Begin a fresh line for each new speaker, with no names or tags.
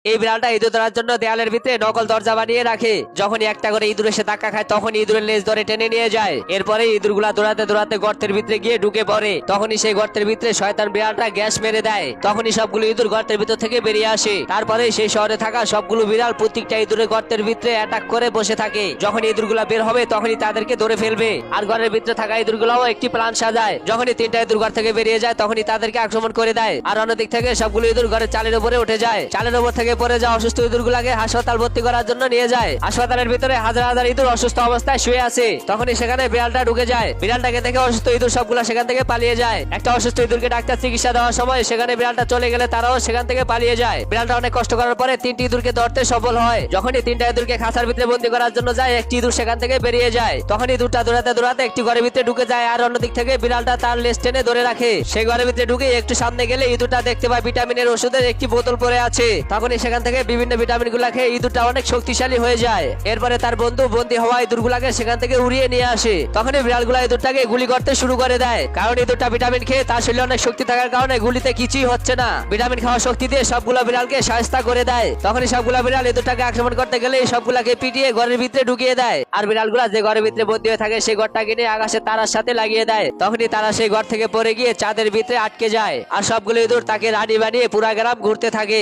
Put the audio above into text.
এই বিড়ালটা ইঁদুর ধরার জন্য দেয়ালের ভিতরে নকল দরজা বানিয়ে রাখে। যখনই একটা করে ইঁদুর এসে ধাক্কা খায় তখন ইঁদুরের লেজ ধরে টেনে নিয়ে যায়। এরপরে ইঁদুরগুলা দৌড়াতে দৌড়াতে গর্তের ভিতরে গিয়ে ঢুকে পড়ে। তখনই সেই গর্তের ভিতরে শয়তান বিড়ালটা গ্যাস মেরে দেয়। তখনই সবগুলো ইঁদুর গর্তের ভিতর থেকে বেরিয়ে আসে। তারপরে সেই শহরে থাকা সবগুলো বিড়াল প্রত্যেকটা ইঁদুরের গর্তের ভিতরে অ্যাটাক করে বসে থাকে। যখন ইঁদুরগুলা বের হবে তখনই তাদেরকে ধরে ফেলবে। আর ঘরের ভিতরে থাকা ইঁদুরগুলাও একটি প্ল্যান সাজায়। যখনই তিনটা ইঁদুর ঘর থেকে বেরিয়ে যায় তখনই তাদেরকে আক্রমণ করে দেয়। আর অন্যদিক থেকে সবগুলো ইঁদুর ঘরের চালের উপরে উঠে যায়। চালের উপর থেকে পড়ে যাওয়া অসুস্থ ইঁদুরগুলাকে হাসপাতাল ভর্তি করার জন্য নিয়ে যায়। হাসপাতালের ভিতরে হাজার হাজার ইঁদুর অসুস্থ অবস্থায় শুয়ে আছে। তখনই সেখানে বিড়ালটা ঢুকে যায়। বিড়ালটাকে দেখে অসুস্থ ইঁদুর সবগুলা সেখান থেকে পালিয়ে যায়। একটা অসুস্থ ইঁদুরকে ডাক্তার চিকিৎসা দেওয়ার সময় সেখানে বিড়ালটা চলে গেলে তারাও সেখান থেকে পালিয়ে যায়। বিড়ালটা অনেক কষ্ট করার পরে তিনটি ইঁদুরকে ধরতে সফল হয়। যখনই তিনটা ইঁদুরকে খাঁচার ভিতরে বন্দি করার জন্য যায় একটি ইঁদুর সেখান থেকে বেরিয়ে যায়। তখনই দুটা দৌড়াতে দৌড়াতে একটি ঘরের ভিতরে ঢুকে যায়। আর অন্যদিক থেকে বিড়ালটা তার লেজ টেনে ধরে রাখে। সেই ঘরের ভিতরে ঢুকে একটু সামনে গেলে ইঁদুরটা দেখতে পায় ভিটামিনের ওষুধের একটি বোতল পড়ে আছে। তখনই সেখান থেকে বিভিন্ন ভিটামিন গুলা খেয়ে ইঁদুরটা অনেক শক্তিশালী হয়ে যায়। এরপরে তার বন্ধু বন্দী হওয়া ইঁদুরগুলাকে সেখান থেকে উড়িয়ে নিয়ে আসে। তখনই বিড়ালগুলা ইঁদুরটাকে গুলি করতে শুরু করে দেয়। কারণ ইঁদুরটা ভিটামিন খেয়ে তার শরীরে অনেক শক্তি থাকার কারণে গুলিতে কিছুই হচ্ছে না। ভিটামিন খাওয়া শক্তি দিয়ে সবগুলা বিড়ালকে সাহায্য করে দেয়। তখনই সবগুলা বিড়াল ইঁদুরটাকে আক্রমণ করতে গেলে সবগুলাকে পিটিয়ে ঘরের ভিতরে ঢুকিয়ে দেয়। আর বিড়ালগুলা যে ঘরের ভিতরে বন্দী হয়ে থাকে সেই ঘরটাকে নিয়ে আকাশে তারার সাথে লাগিয়ে দেয়। তখনই তারা সেই ঘর থেকে পড়ে গিয়ে চাঁদের ভিতরে আটকে যায়। আর সবগুলো ইঁদুর তাকে রানী বানিয়ে পুরা গ্রাম ঘুরতে থাকে।